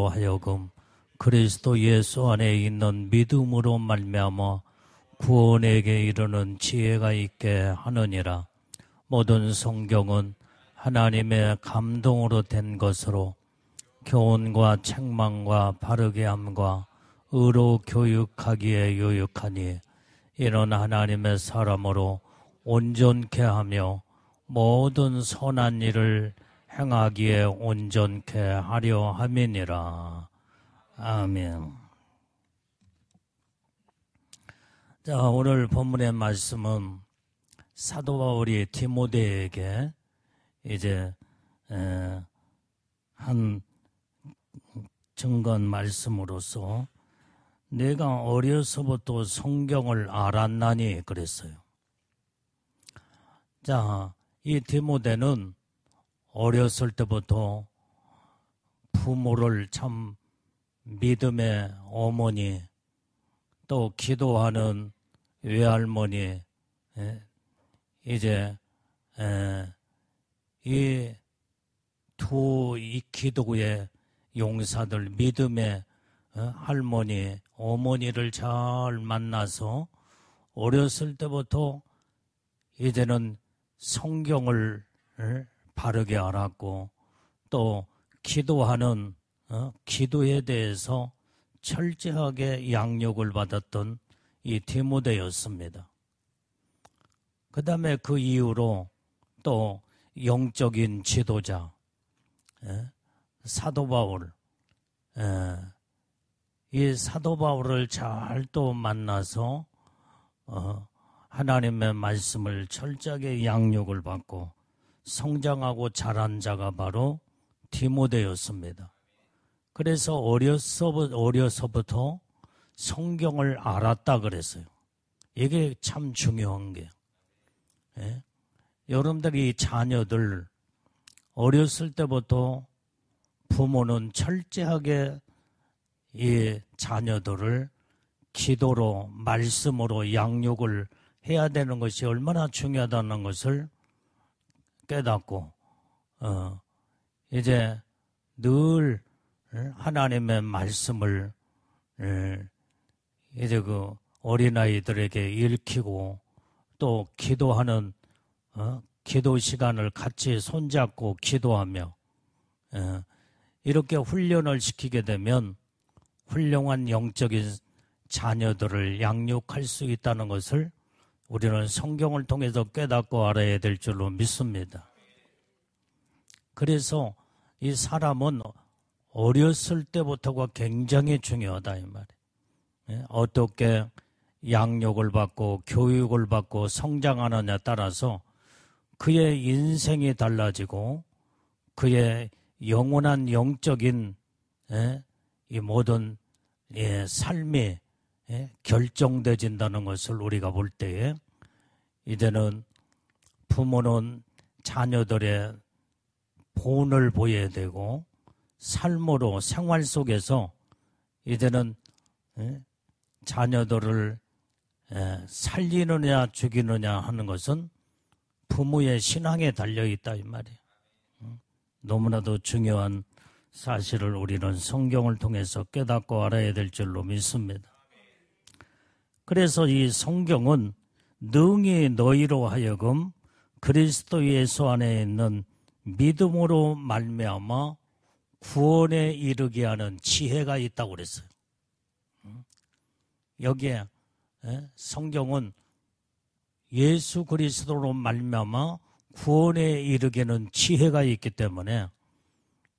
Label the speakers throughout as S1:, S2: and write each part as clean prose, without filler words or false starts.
S1: 하여금 그리스도 예수 안에 있는 믿음으로 말미암아 구원에게 이르는 지혜가 있게 하느니라. 모든 성경은 하나님의 감동으로 된 것으로 교훈과 책망과 바르게 함과 의로 교육하기에 유익하니 이는 하나님의 사람으로 온전케 하며 모든 선한 일을 행하기에 온전케 하려 함이니라. 아멘. 자, 오늘 본문의 말씀은 사도 바울이 디모데에게 이제 한 증거한 말씀으로서 내가 어려서부터 성경을 알았나니 그랬어요. 자, 이 디모데는 어렸을 때부터 부모를 참 믿음의 어머니 또 기도하는 외할머니 이제 이 두 기도의 용사들 믿음의 할머니 어머니를 잘 만나서 어렸을 때부터 이제는 성경을 바르게 알았고 또 기도하는 기도에 대해서 철저하게 양육을 받았던 이 디모데였습니다. 그 다음에 그 이후로 또 영적인 지도자 사도 바울 이 사도 바울을 잘 또 만나서 하나님의 말씀을 철저하게 양육을 받고 성장하고 자란 자가 바로 디모데였습니다. 그래서 어려서부터 성경을 알았다 그랬어요. 이게 참 중요한 게 여러분들이 자녀들 어렸을 때부터 부모는 철저하게 이 자녀들을 기도로 말씀으로 양육을 해야 되는 것이 얼마나 중요하다는 것을 깨닫고 이제 늘 하나님의 말씀을 이제 그 어린아이들에게 읽히고 또 기도하는 기도 시간을 같이 손잡고 기도하며 이렇게 훈련을 시키게 되면 훌륭한 영적인 자녀들을 양육할 수 있다는 것을 우리는 성경을 통해서 깨닫고 알아야 될 줄로 믿습니다. 그래서 이 사람은 어렸을 때부터가 굉장히 중요하다 이 말이에요. 어떻게 양육을 받고 교육을 받고 성장하느냐에 따라서 그의 인생이 달라지고 그의 영원한 영적인 이 모든 삶이 결정되어진다는 것을 우리가 볼 때에 이제는 부모는 자녀들의 본을 보여야 되고 삶으로 생활 속에서 이제는 자녀들을 살리느냐 죽이느냐 하는 것은 부모의 신앙에 달려있다 이 말이에요. 너무나도 중요한 사실을 우리는 성경을 통해서 깨닫고 알아야 될 줄로 믿습니다. 그래서 이 성경은 능히 너희로 하여금 그리스도 예수 안에 있는 믿음으로 말미암아 구원에 이르게 하는 지혜가 있다고 그랬어요. 여기에 성경은 예수 그리스도로 말미암아 구원에 이르게는 지혜가 있기 때문에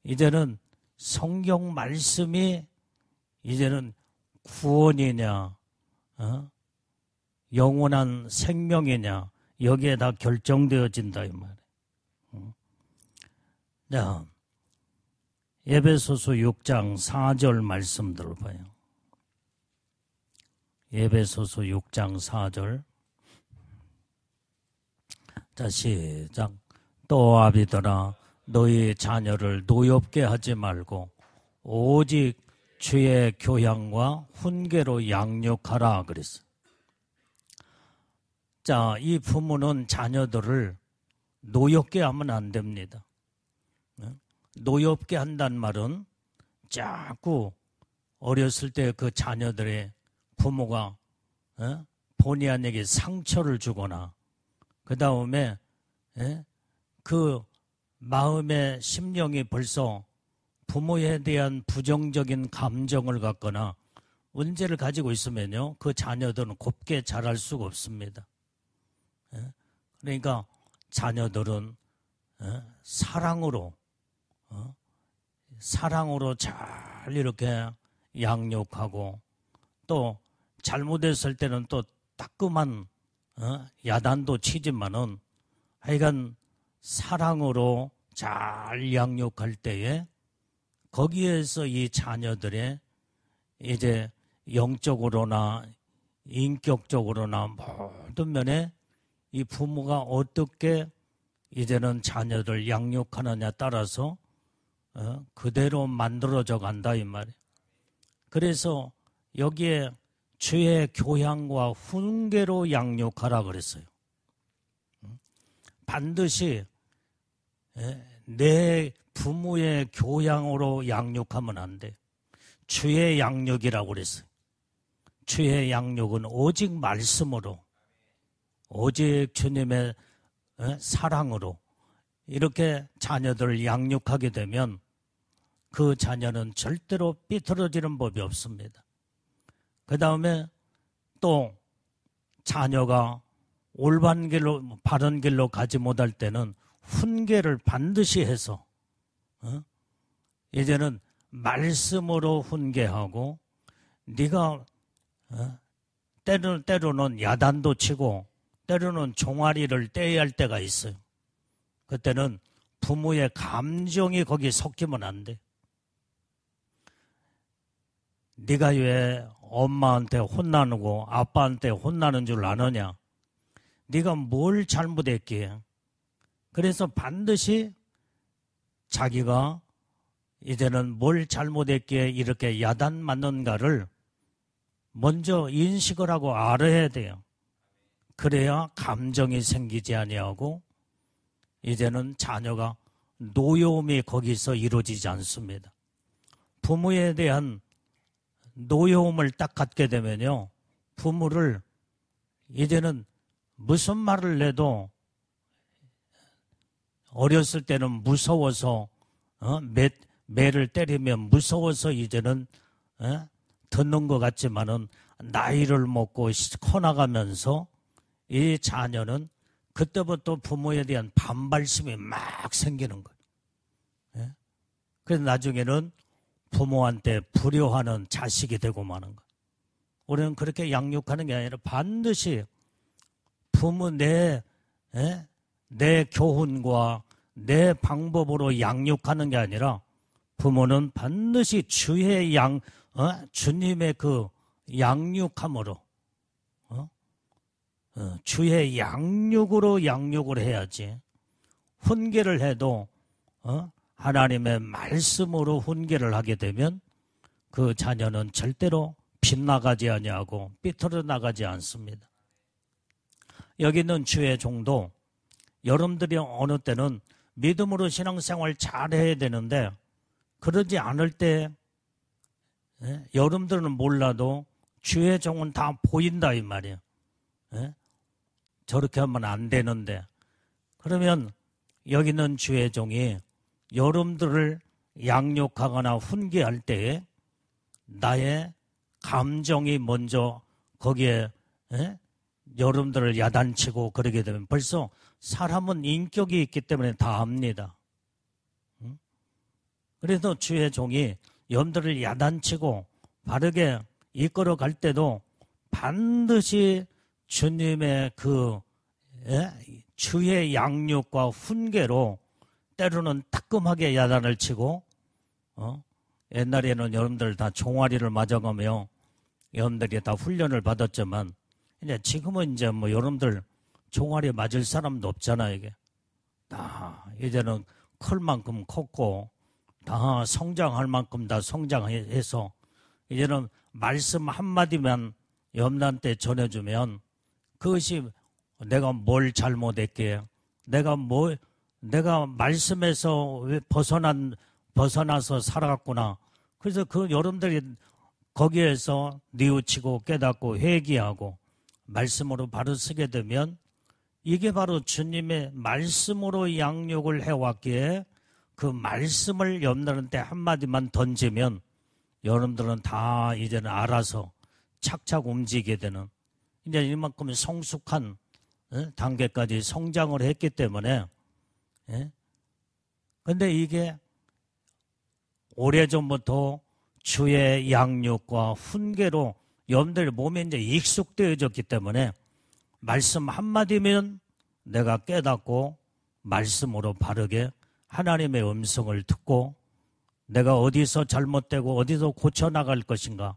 S1: 이제는 성경 말씀이 이제는 구원이냐 영원한 생명이냐 여기에 다 결정되어진다 이 말이에요. 자, 에베소서 6장 4절 말씀 들어봐요. 에베소서 6장 4절. 자, 시작. 또 아비들아 너희 자녀를 노엽게 하지 말고 오직 주의 교양과 훈계로 양육하라 그랬어요. 자, 이 부모는 자녀들을 노엽게 하면 안 됩니다. 노엽게 한다는 말은 자꾸 어렸을 때 그 자녀들의 부모가 본의 아니게 상처를 주거나 그 다음에 그 마음의 심령이 벌써 부모에 대한 부정적인 감정을 갖거나 문제를 가지고 있으면요, 그 자녀들은 곱게 자랄 수가 없습니다. 그러니까 자녀들은 사랑으로 잘 이렇게 양육하고, 또 잘못했을 때는 또 따끔한 야단도 치지만은 하여간 사랑으로 잘 양육할 때에 거기에서 이 자녀들의 이제 영적으로나 인격적으로나 모든 면에 이 부모가 어떻게 이제는 자녀들 양육하느냐에 따라서 그대로 만들어져 간다 이 말이에요. 그래서 여기에 주의 교양과 훈계로 양육하라 그랬어요. 반드시 내 부모의 교양으로 양육하면 안 돼. 주의 양육이라고 그랬어요. 주의 양육은 오직 말씀으로, 오직 주님의 사랑으로 이렇게 자녀들을 양육하게 되면 그 자녀는 절대로 삐뚤어지는 법이 없습니다. 그 다음에 또 자녀가 올바른 길로, 바른 길로 가지 못할 때는 훈계를 반드시 해서 이제는 말씀으로 훈계하고, 네가 때로는 야단도 치고 때로는 종아리를 떼야 할 때가 있어요. 그때는 부모의 감정이 거기 섞이면 안 돼. 네가 왜 엄마한테 혼나고 아빠한테 혼나는 줄 아느냐? 네가 뭘 잘못했기에? 그래서 반드시 자기가 이제는 뭘 잘못했기에 이렇게 야단 맞는가를 먼저 인식을 하고 알아야 돼요. 그래야 감정이 생기지 아니하고 이제는 자녀가 노여움이 거기서 이루어지지 않습니다. 부모에 대한 노여움을 딱 갖게 되면요, 부모를 이제는 무슨 말을 해도 어렸을 때는 무서워서 매를 때리면 무서워서 이제는 듣는 것 같지만은 나이를 먹고 커나가면서 이 자녀는 그때부터 부모에 대한 반발심이 막 생기는 거예요. 그래서 나중에는 부모한테 불효하는 자식이 되고 마는 거예요. 우리는 그렇게 양육하는 게 아니라 반드시 부모 내 교훈과 내 방법으로 양육하는 게 아니라 부모는 반드시 주님의 그 양육함으로 주의 양육으로 양육을 해야지. 훈계를 해도 하나님의 말씀으로 훈계를 하게 되면 그 자녀는 절대로 빗나가지 아니하고 삐뚤어 나가지 않습니다. 여기 있는 주의 종도 여러분들이 어느 때는 믿음으로 신앙생활 잘해야 되는데 그러지 않을 때 여러분들은 몰라도 주의 종은 다 보인다 이 말이에요. 저렇게 하면 안 되는데, 그러면 여기 있는 주의 종이 여러분들을 양육하거나 훈계할 때에 나의 감정이 먼저 거기에 여러분들을 야단치고 그러게 되면 벌써 사람은 인격이 있기 때문에 다 압니다. 그래서 주의 종이 여러분들을 야단치고 바르게 이끌어 갈 때도 반드시 주님의 주의 양육과 훈계로 때로는 따끔하게 야단을 치고, 옛날에는 여러분들 다 종아리를 맞아가며 여러분들이 다 훈련을 받았지만, 이제 지금은 이제 뭐 여러분들 종아리 맞을 사람도 없잖아, 이게. 다 이제는 클 만큼 컸고, 다 성장할 만큼 다 성장해서, 이제는 말씀 한마디만 여러분한테 전해주면 그것이 내가 뭘 잘못했기에, 내가 말씀에서 왜 벗어나서 살아갔구나. 그래서 그 여러분들이 거기에서 뉘우치고 깨닫고 회개하고 말씀으로 바로 쓰게 되면 이게 바로 주님의 말씀으로 양육을 해왔기에 그 말씀을 여러분들한테 한마디만 던지면 여러분들은 다 이제는 알아서 착착 움직이게 되는 이제 이만큼 성숙한 단계까지 성장을 했기 때문에 근데 이게 오래전부터 주의 양육과 훈계로 여러분들 몸에 이제 익숙되어졌기 때문에 말씀 한마디면 내가 깨닫고 말씀으로 바르게 하나님의 음성을 듣고 내가 어디서 잘못되고 어디서 고쳐나갈 것인가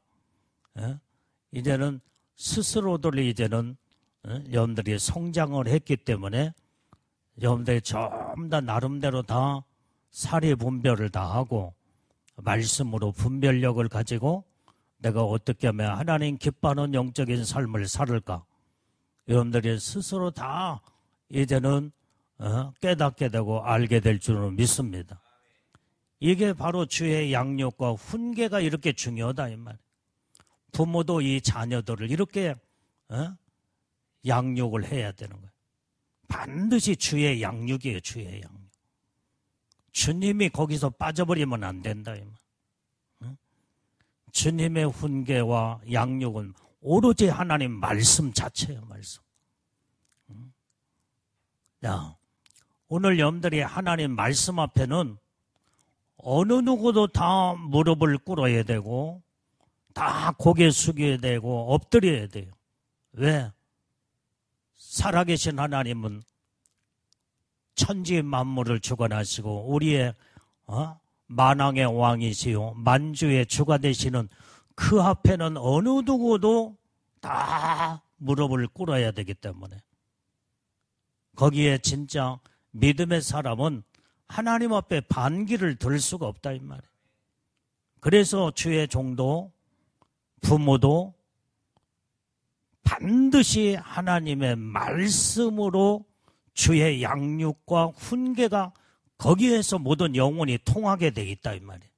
S1: 이제는 스스로들 이제는 여러분들이 성장을 했기 때문에 여러분들이 좀 더 나름대로 다 사리 분별을 다 하고 말씀으로 분별력을 가지고 내가 어떻게 하면 하나님 기뻐하는 영적인 삶을 살을까 여러분들이 스스로 다 이제는 깨닫게 되고 알게 될 줄은 믿습니다. 이게 바로 주의 양육과 훈계가 이렇게 중요하다 이 말이에요. 부모도 이 자녀들을 이렇게 양육을 해야 되는 거예요. 반드시 주의 양육이에요. 주의 양육. 주님이 거기서 빠져버리면 안 된다 이 말. 주님의 훈계와 양육은 오로지 하나님 말씀 자체예요. 말씀. 야, 오늘 여러분들이 하나님 말씀 앞에는 어느 누구도 다 무릎을 꿇어야 되고 다 고개 숙여야 되고 엎드려야 돼요. 왜? 살아계신 하나님은 천지 만물을 주관하시고 우리의 만왕의 왕이시요 만주의 주가 되시는 그 앞에는 어느 누구도 다 무릎을 꿇어야 되기 때문에 거기에 진짜 믿음의 사람은 하나님 앞에 반기를 들 수가 없다 이 말이에요. 그래서 주의 종도 부모도 반드시 하나님의 말씀으로 주의 양육과 훈계가 거기에서 모든 영혼이 통하게 돼 있다 이 말이에요.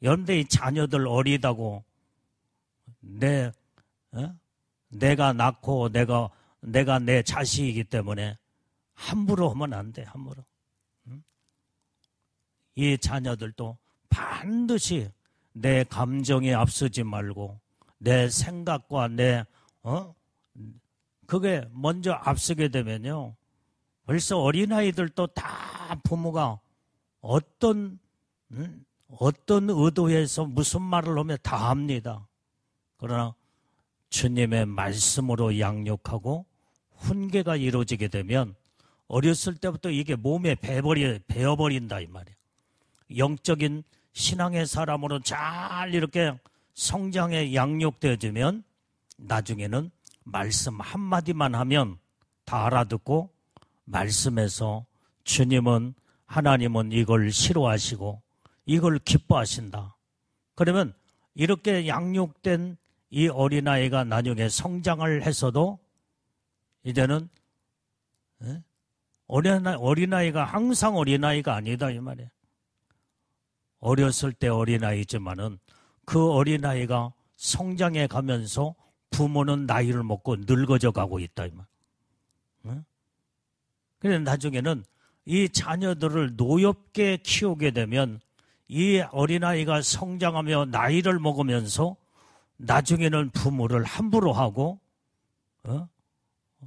S1: 여러분들이 자녀들 어리다고 내가 낳고 내가 내 자식이기 때문에 함부로 하면 안 돼. 함부로. 이 자녀들도 반드시 내 감정에 앞서지 말고 내 생각과 그게 먼저 앞서게 되면요. 벌써 어린아이들도 다 부모가 어떤 의도에서 무슨 말을 하면 다 합니다. 그러나 주님의 말씀으로 양육하고 훈계가 이루어지게 되면 어렸을 때부터 이게 몸에 배어버린다 이 말이에요. 영적인 신앙의 사람으로 잘 이렇게 성장에 양육되어지면 나중에는 말씀 한마디만 하면 다 알아듣고 말씀에서 주님은 하나님은 이걸 싫어하시고 이걸 기뻐하신다. 그러면 이렇게 양육된 이 어린아이가 나중에 성장을 해서도 이제는 어린아이가 항상 어린아이가 아니다 이 말이에요. 어렸을 때 어린아이지만은 그 어린아이가 성장해 가면서 부모는 나이를 먹고 늙어져 가고 있다 이 말. 그래서 나중에는 이 자녀들을 노엽게 키우게 되면 이 어린아이가 성장하며 나이를 먹으면서 나중에는 부모를 함부로 하고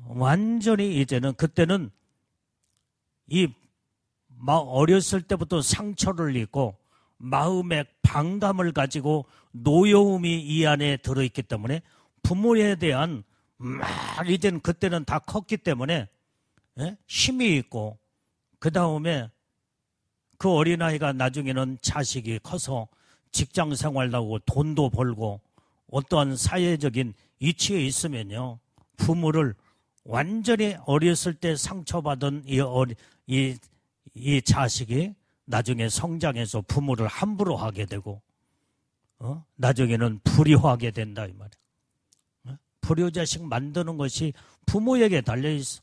S1: 완전히 이제는 그때는 이 어렸을 때부터 상처를 입고 마음의 반감을 가지고 노여움이 이 안에 들어있기 때문에 부모에 대한 이제는 그때는 다 컸기 때문에 힘이 있고 그 다음에 그 어린아이가 나중에는 자식이 커서 직장 생활도 하고 돈도 벌고 어떠한 사회적인 위치에 있으면요 부모를 완전히 어렸을 때 상처받은 이 자식이 나중에 성장해서 부모를 함부로 하게 되고 나중에는 불효하게 된다 이 말이야. 불효자식 만드는 것이 부모에게 달려있어.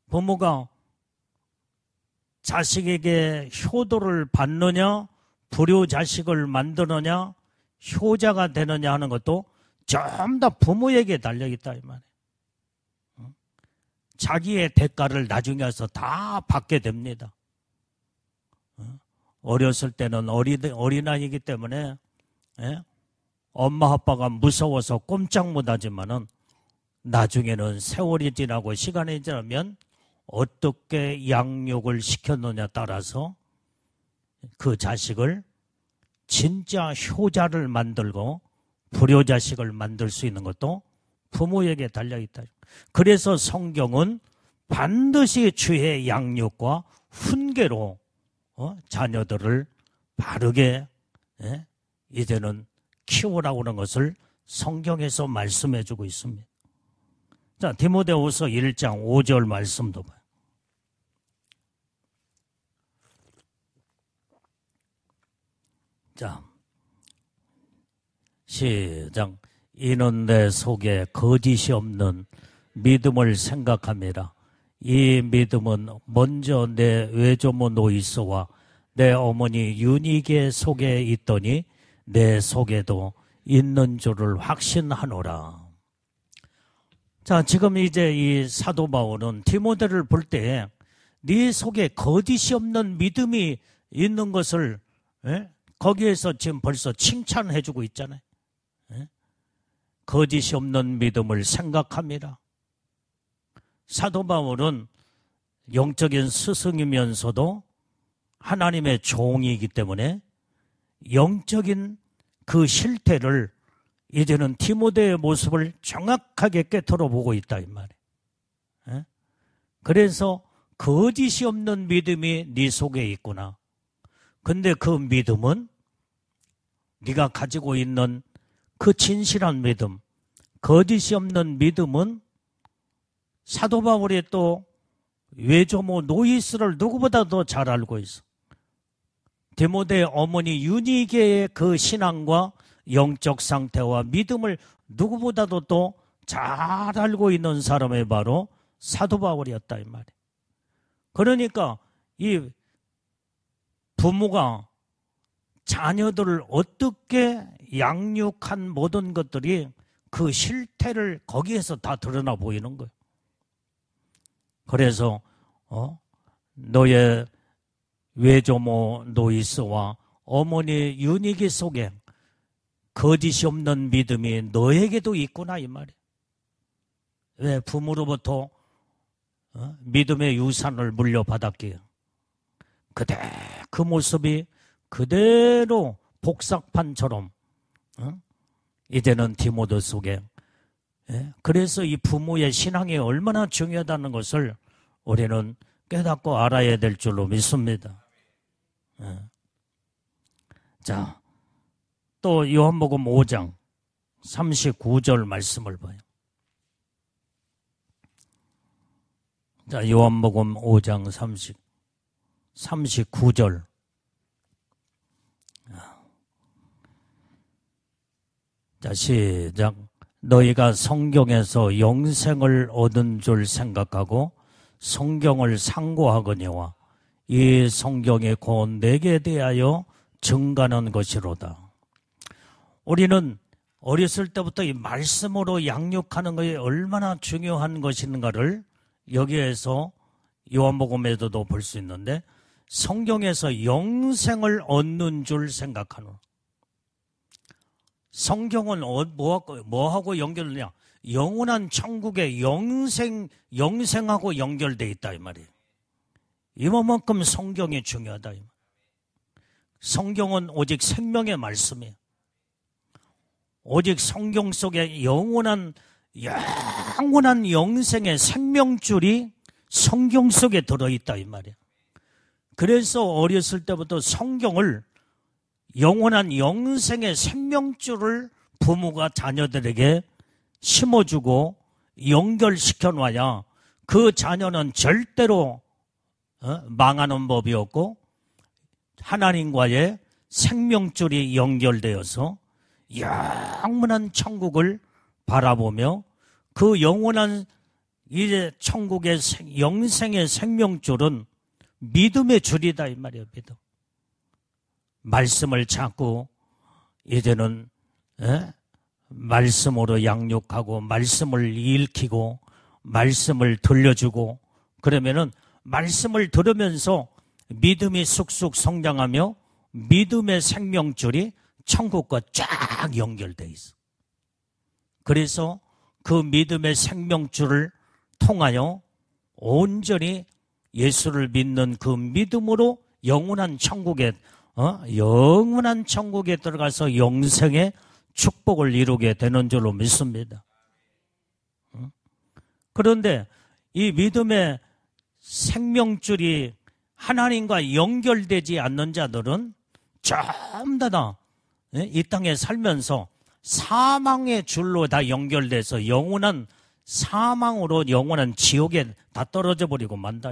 S1: 부모가 자식에게 효도를 받느냐 불효자식을 만드느냐 효자가 되느냐 하는 것도 전부 다 부모에게 달려있다 이 말이에요. 자기의 대가를 나중에 와서 다 받게 됩니다. 어렸을 때는 어린아이이기 때문에 엄마 아빠가 무서워서 꼼짝 못하지만은 나중에는 세월이 지나고 시간이 지나면 어떻게 양육을 시켰느냐에 따라서 그 자식을 진짜 효자를 만들고 불효자식을 만들 수 있는 것도 부모에게 달려있다. 그래서 성경은 반드시 주의 양육과 훈계로 자녀들을 바르게 이제는 키우라고 하는 것을 성경에서 말씀해 주고 있습니다. 자, 디모데후서 1장 5절 말씀도 봐요. 자, 시작. 이는 내 속에 거짓이 없는 믿음을 생각함이라. 이 믿음은 먼저 내 외조모 노이스와 내 어머니 유니게 속에 있더니 내 속에도 있는 줄을 확신하노라. 자, 지금 이제 이 사도 바울은 디모데를 볼 때 네 속에 거짓이 없는 믿음이 있는 것을 거기에서 지금 벌써 칭찬해 주고 있잖아요. 거짓이 없는 믿음을 생각합니다. 사도 바울은 영적인 스승이면서도 하나님의 종이기 때문에 영적인 그 실태를 이제는 디모데의 모습을 정확하게 꿰뚫어 보고 있다 이 말이에요. 그래서 거짓이 없는 믿음이 네 속에 있구나. 근데 그 믿음은 네가 가지고 있는 그 진실한 믿음, 거짓이 없는 믿음은 사도 바울이 또 외조모 노이스를 누구보다 더 잘 알고 있어. 디모데의 어머니 유니게의 그 신앙과 영적 상태와 믿음을 누구보다도 또 잘 알고 있는 사람이 바로 사도 바울이었다 이 말이에요. 그러니까 이 부모가 자녀들을 어떻게 양육한 모든 것들이 그 실태를 거기에서 다 드러나 보이는 거예요. 그래서 너의 외조모 노이스와 어머니 유니기 속에 거짓이 없는 믿음이 너에게도 있구나 이 말이에요. 왜 부모로부터 믿음의 유산을 물려받았기에 그 모습이 그대로 복사판처럼 이제는 디모데 속에 그래서 이 부모의 신앙이 얼마나 중요하다는 것을 우리는 깨닫고 알아야 될 줄로 믿습니다. 자, 또 요한복음 5장 39절 말씀을 봐요. 자, 요한복음 5장 39절. 자, 시작. 너희가 성경에서 영생을 얻은 줄 생각하고 성경을 상고하거니와 이 성경이 곧 내게 대하여 증가하는 것이로다. 우리는 어렸을 때부터 이 말씀으로 양육하는 것이 얼마나 중요한 것인가를 여기에서 요한복음에서도 볼 수 있는데 성경에서 영생을 얻는 줄 생각하는 성경은 뭐하고 연결되냐? 영원한 천국의 영생하고 연결되어 있다 이 말이에요. 이만큼 성경이 중요하다. 성경은 오직 생명의 말씀이에요. 오직 성경 속에 영원한 영생의 생명줄이 성경 속에 들어있다 이 말이에요. 그래서 어렸을 때부터 성경을 영원한 영생의 생명줄을 부모가 자녀들에게 심어주고 연결시켜 놔야 그 자녀는 절대로 망하는 법이 없고 하나님과의 생명줄이 연결되어서 영원한 천국을 바라보며 그 영원한 이제 천국의 영생의 생명줄은 믿음의 줄이다 이 말이에요. 믿음. 말씀을 자꾸 이제는 말씀으로 양육하고 말씀을 읽히고 말씀을 들려주고 그러면은 말씀을 들으면서 믿음이 쑥쑥 성장하며 믿음의 생명줄이 천국과 쫙 연결되어 있어. 그래서 그 믿음의 생명줄을 통하여 온전히 예수를 믿는 그 믿음으로 영원한 천국에 들어가서 영생의 축복을 이루게 되는 줄로 믿습니다. 그런데 이 믿음의 생명줄이 하나님과 연결되지 않는 자들은 전부 다 이 땅에 살면서 사망의 줄로 다 연결돼서 영원한 사망으로 영원한 지옥에 다 떨어져 버리고 만다.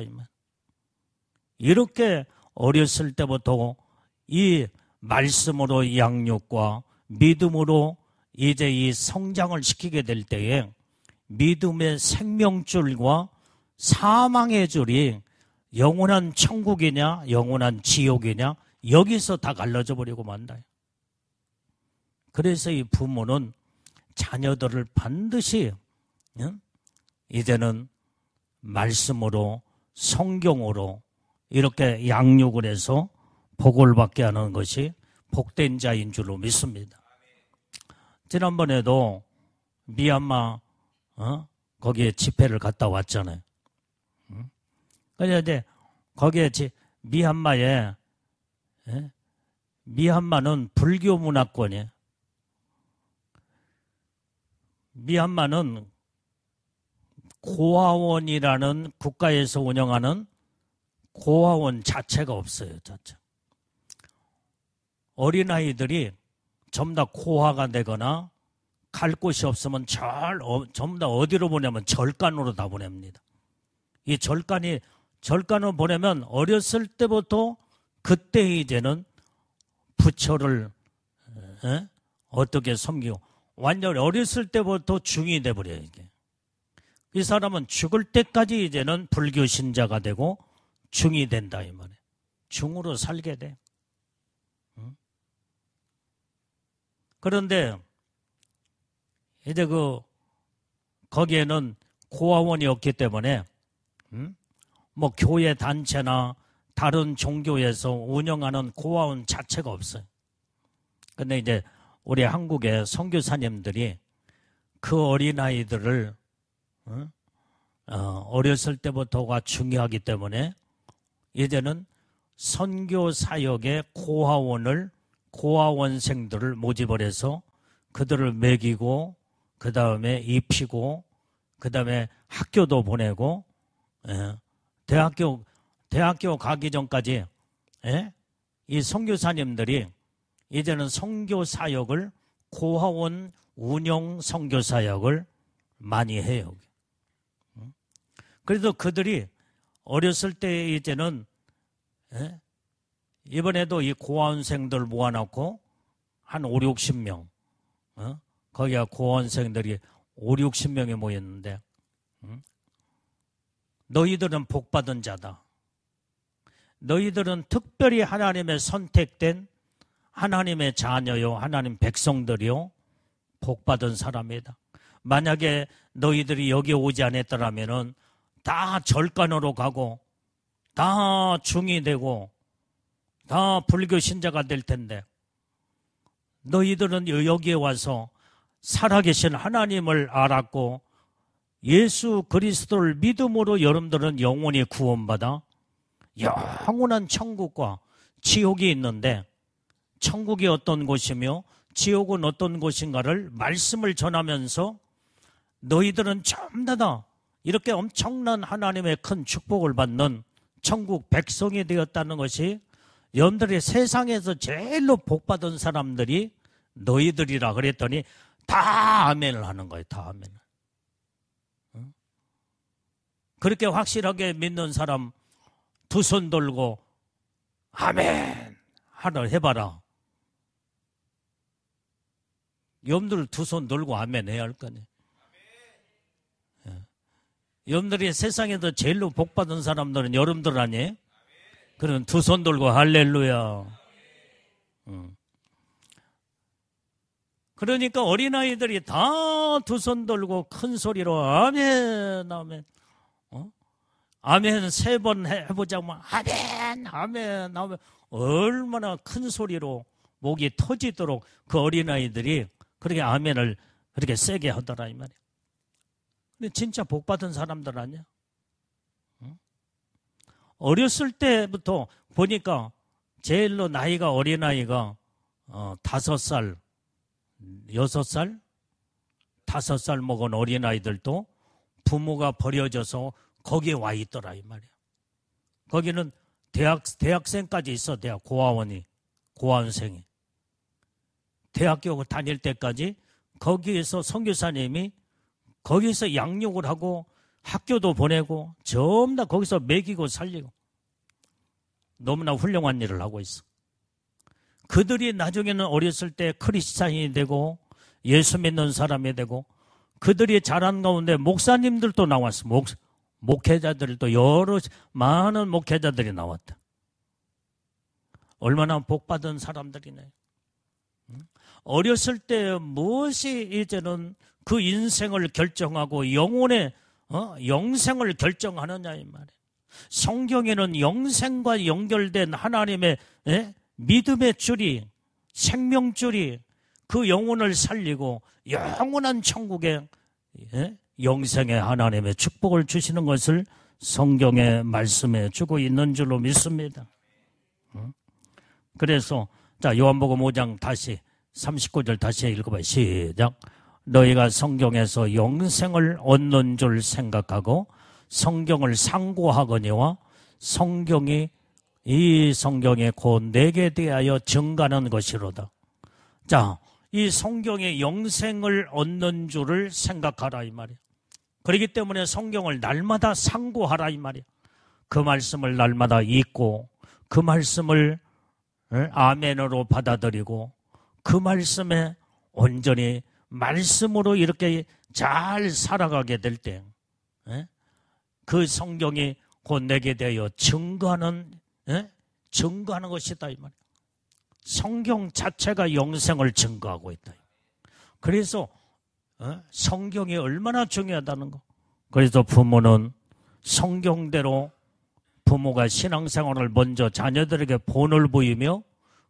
S1: 이렇게 어렸을 때부터 이 말씀으로 양육과 믿음으로 이제 이 성장을 시키게 될 때에 믿음의 생명줄과 사망의 줄이 영원한 천국이냐 영원한 지옥이냐 여기서 다 갈라져 버리고 만다. 그래서 이 부모는 자녀들을 반드시 이제는 말씀으로 성경으로 이렇게 양육을 해서 복을 받게 하는 것이 복된 자인 줄로 믿습니다. 지난번에도 미얀마 거기에 집회를 갔다 왔잖아요. 그런데 거기에 미얀마는 불교 문화권이에요. 미얀마는 고아원이라는 국가에서 운영하는 고아원 자체가 없어요. 자체. 어린아이들이 전부 다 고아가 되거나 갈 곳이 없으면 전부 다 어디로 보내면 절간으로 다 보냅니다. 이 절간으로 보내면 어렸을 때부터 그때 이제는 부처를 어떻게 섬기고 완전 어렸을 때부터 중이 돼버려요. 이게. 이 사람은 죽을 때까지 이제는 불교 신자가 되고 중이 된다 이 말이에요. 중으로 살게 돼. 그런데 이제 거기에는 고아원이 없기 때문에 뭐 교회 단체나 다른 종교에서 운영하는 고아원 자체가 없어요. 근데 이제 우리 한국의 선교사님들이 그 어린아이들을 어렸을 때부터가 중요하기 때문에 이제는 선교 사역의 고아원생들을 모집을 해서 그들을 먹이고 그 다음에 입히고 그 다음에 학교도 보내고 대학교 가기 전까지 이 선교사님들이 이제는 선교 사역을 고아원 운영 선교 사역을 많이 해요. 그래도 그들이 어렸을 때 이제는 이번에도 이 고아원생들 모아놓고 한 5, 60명 거기가 고아원생들이 5, 60명이 모였는데 너희들은 복받은 자다. 너희들은 특별히 하나님의 선택된 하나님의 자녀요 하나님 백성들이요 복받은 사람이다. 만약에 너희들이 여기 오지 않았더라면 다 절간으로 가고 다 중이 되고 다 불교 신자가 될 텐데 너희들은 여기에 와서 살아계신 하나님을 알았고 예수 그리스도를 믿음으로 여러분들은 영원히 구원받아 영원한 천국과 지옥이 있는데 천국이 어떤 곳이며 지옥은 어떤 곳인가를 말씀을 전하면서 너희들은 전부 다 이렇게 엄청난 하나님의 큰 축복을 받는 천국 백성이 되었다는 것이 여러분들이 세상에서 제일로 복받은 사람들이 너희들이라 그랬더니 다 아멘을 하는 거예요. 다 아멘을. 그렇게 확실하게 믿는 사람 두 손 들고 아멘 하나 해봐라. 여러분들 두 손 들고 아멘 해야 할 거네. 여러분들이 세상에서 제일로 복받은 사람들은 여러분들 아니에요? 그러면 두 손 들고 할렐루야. 그러니까 어린아이들이 다 두 손 들고 큰 소리로 아멘, 아멘. 아멘 3번 해보자고 아멘, 아멘, 아멘. 얼마나 큰 소리로 목이 터지도록 그 어린아이들이 그렇게 아멘을 그렇게 세게 하더라 이 말이야. 근데 진짜 복받은 사람들 아니야? 어렸을 때부터 보니까 제일로 나이가 어린아이가 5살, 6살, 5살 먹은 어린아이들도 부모가 버려져서 거기에 와 있더라 이 말이야. 거기는 대학생까지 있어. 대학 고아원이, 고아원생이. 대학교 다닐 때까지 거기에서 선교사님이 거기서 양육을 하고 학교도 보내고 전부 다 거기서 먹이고 살리고 너무나 훌륭한 일을 하고 있어. 그들이 나중에는 어렸을 때 크리스찬이 되고 예수 믿는 사람이 되고 그들이 자란 가운데 목사님들도 나왔어. 목회자들도 여러 많은 목회자들이 나왔다. 얼마나 복받은 사람들이네. 어렸을 때 무엇이 이제는 그 인생을 결정하고 영혼의 영생을 결정하느냐 이 말이에요. 성경에는 영생과 연결된 하나님의 믿음의 줄이, 생명줄이 그 영혼을 살리고 영원한 천국에 영생의 하나님의 축복을 주시는 것을 성경에 말씀해 주고 있는 줄로 믿습니다. 그래서 자 요한복음 5장 다시 39절 다시 읽어봐요. 시작. 너희가 성경에서 영생을 얻는 줄 생각하고 성경을 상고하거니와 이 성경이 곧 내게 대하여 증가하는 것이로다. 자, 이 성경의 영생을 얻는 줄을 생각하라 이 말이야. 그렇기 때문에 성경을 날마다 상고하라 이 말이야. 그 말씀을 날마다 읽고 그 말씀을 아멘으로 받아들이고 그 말씀에 온전히 말씀으로 이렇게 잘 살아가게 될 때 그 성경이 곧 내게 대하여 증거하는 것이다 이 말이야. 성경 자체가 영생을 증거하고 있다. 그래서 성경이 얼마나 중요하다는 거. 그래서 부모는 성경대로 부모가 신앙생활을 먼저 자녀들에게 본을 보이며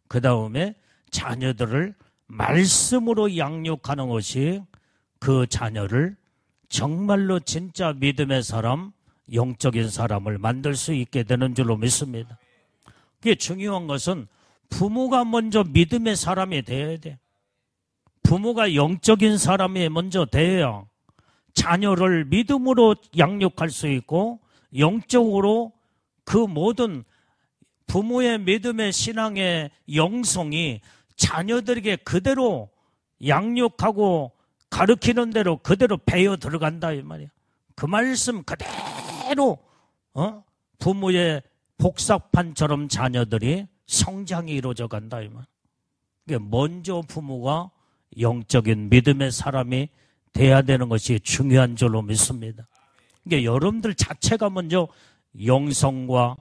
S1: 그 다음에 자녀들을 말씀으로 양육하는 것이 그 자녀를 정말로 진짜 믿음의 사람, 영적인 사람을 만들 수 있게 되는 줄로 믿습니다. 그게 중요한 것은 부모가 먼저 믿음의 사람이 되어야 돼. 부모가 영적인 사람이 먼저 되어야 자녀를 믿음으로 양육할 수 있고 영적으로 그 모든 부모의 믿음의 신앙의 영성이 자녀들에게 그대로 양육하고 가르치는 대로 그대로 배어 들어간다 이 말이야. 그 말씀 그대로 부모의 복사판처럼 자녀들이 성장이 이루어져 간다 이 말. 먼저 부모가 영적인 믿음의 사람이 돼야 되는 것이 중요한 줄로 믿습니다. 그러니까 여러분들 자체가 먼저 영성과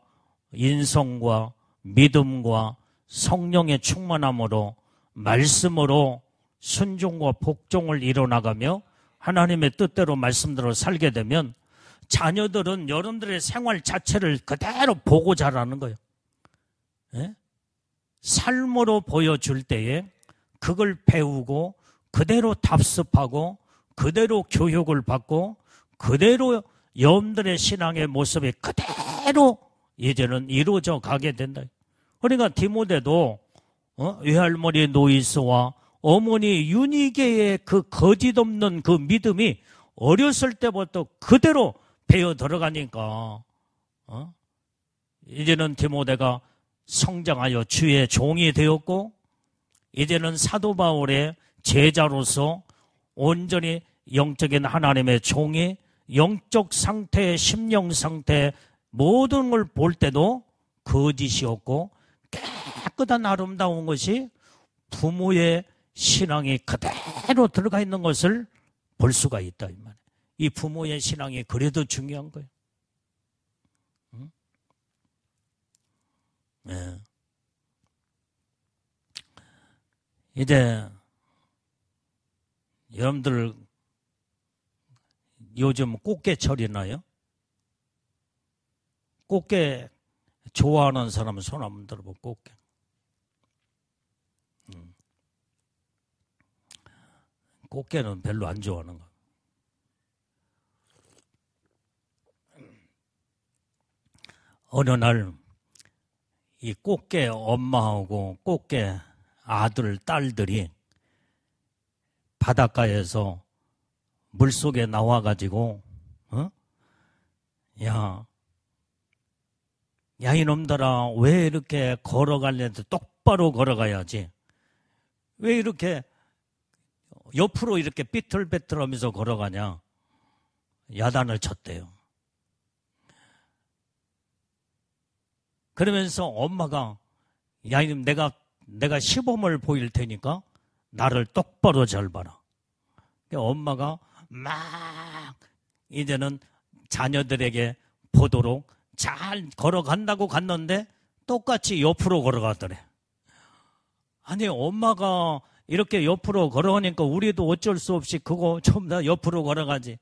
S1: 인성과 믿음과 성령의 충만함으로 말씀으로 순종과 복종을 이뤄나가며 하나님의 뜻대로 말씀대로 살게 되면 자녀들은 여러분들의 생활 자체를 그대로 보고 자라는 거예요. 삶으로 보여줄 때에 그걸 배우고 그대로 답습하고 그대로 교육을 받고 그대로 여러분들의 신앙의 모습이 그대로 이제는 이루어져 가게 된다. 그러니까 디모데도 외할머니 노이스와 어머니 유니게의 그 거짓없는 그 믿음이 어렸을 때부터 그대로 배어 들어가니까 이제는 디모데가 성장하여 주의 종이 되었고 이제는 사도 바울의 제자로서 온전히 영적인 하나님의 종이 영적 상태, 심령 상태 모든 걸 볼 때도 거짓이 없고 깨끗한 아름다운 것이 부모의 신앙이 그대로 들어가 있는 것을 볼 수가 있다 이 말이에요. 이 부모의 신앙이 그래도 중요한 거예요. 네. 이제 여러분들 요즘 꽃게철이나요? 꽃게 좋아하는 사람은 손 한번 들어보고 꽃게. 꽃게는 별로 안 좋아하는 거. 어느 날 이 꽃게 엄마하고 꽃게 아들, 딸들이 바닷가에서 물속에 나와가지고 야 이놈들아, 왜 이렇게 걸어가려는데 똑바로 걸어가야지. 왜 이렇게 옆으로 이렇게 삐뚤빼뚤하면서 걸어가냐. 야단을 쳤대요. 그러면서 엄마가 야 이놈 내가 시범을 보일 테니까 나를 똑바로 잘 봐라. 엄마가 막 이제는 자녀들에게 보도록 잘 걸어간다고 갔는데 똑같이 옆으로 걸어가더래. 아니 엄마가 이렇게 옆으로 걸어가니까 우리도 어쩔 수 없이 그거 좀 더 옆으로 걸어가지.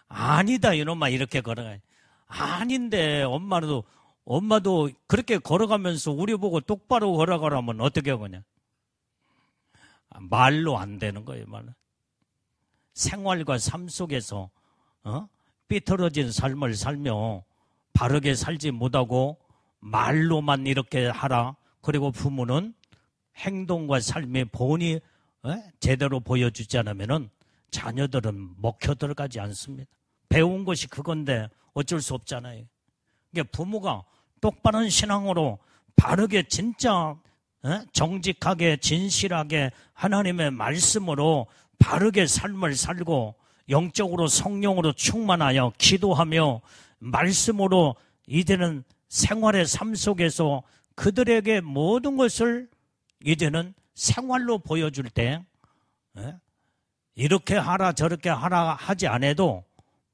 S1: 아니다 이놈아, 이렇게 걸어가지. 아닌데 엄마도 그렇게 걸어가면서 우리 보고 똑바로 걸어가라면 어떻게 하냐. 말로 안 되는 거예요. 말로. 생활과 삶 속에서 삐뚤어진 삶을 살며 바르게 살지 못하고 말로만 이렇게 하라. 그리고 부모는 행동과 삶의 본이 제대로 보여주지 않으면 자녀들은 먹혀 들어가지 않습니다. 배운 것이 그건데 어쩔 수 없잖아요. 그러니까 부모가 똑바른 신앙으로 바르게 진짜 정직하게 진실하게 하나님의 말씀으로 바르게 삶을 살고 영적으로 성령으로 충만하여 기도하며 말씀으로 이제는 생활의 삶 속에서 그들에게 모든 것을 이제는 생활로 보여줄 때 이렇게 하라 저렇게 하라 하지 않아도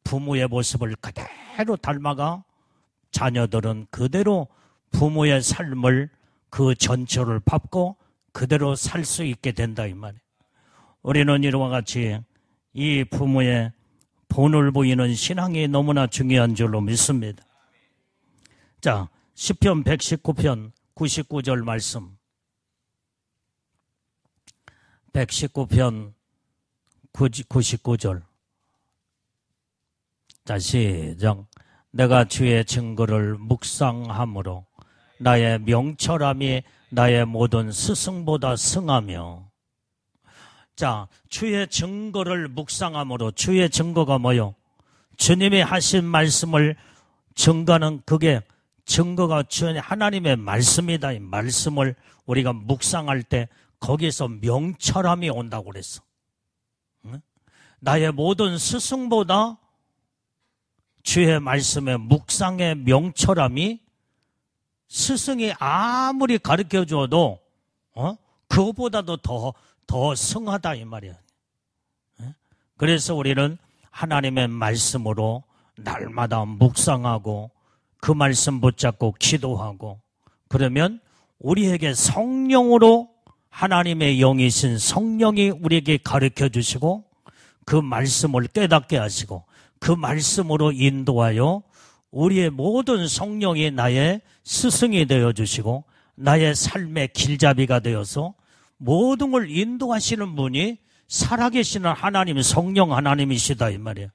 S1: 부모의 모습을 그대로 닮아가 자녀들은 그대로 부모의 삶을 그 전철을 밟고 그대로 살 수 있게 된다 이 말이에요. 우리는 이와 같이 이 부모의 본을 보이는 신앙이 너무나 중요한 줄로 믿습니다. 자, 시편 119편 99절 말씀. 119편 99절. 자, 시작. 내가 주의 증거를 묵상함으로 나의 명철함이 나의 모든 스승보다 승하며. 자, 주의 증거를 묵상함으로. 주의 증거가 뭐요? 주님이 하신 말씀을 증거는 그게 증거가 하나님의 말씀이다. 이 말씀을 우리가 묵상할 때 거기서 명철함이 온다고 그랬어. 나의 모든 스승보다 주의 말씀의 묵상의 명철함이 스승이 아무리 가르쳐 줘도 그거보다도 더 승하다 이 말이야. 그래서 우리는 하나님의 말씀으로 날마다 묵상하고 그 말씀 붙잡고 기도하고 그러면 우리에게 성령으로 하나님의 영이신 성령이 우리에게 가르쳐 주시고 그 말씀을 깨닫게 하시고 그 말씀으로 인도하여 우리의 모든 성령이 나의 스승이 되어주시고 나의 삶의 길잡이가 되어서 모든 걸 인도하시는 분이 살아계시는 하나님, 성령 하나님이시다 이 말이에요.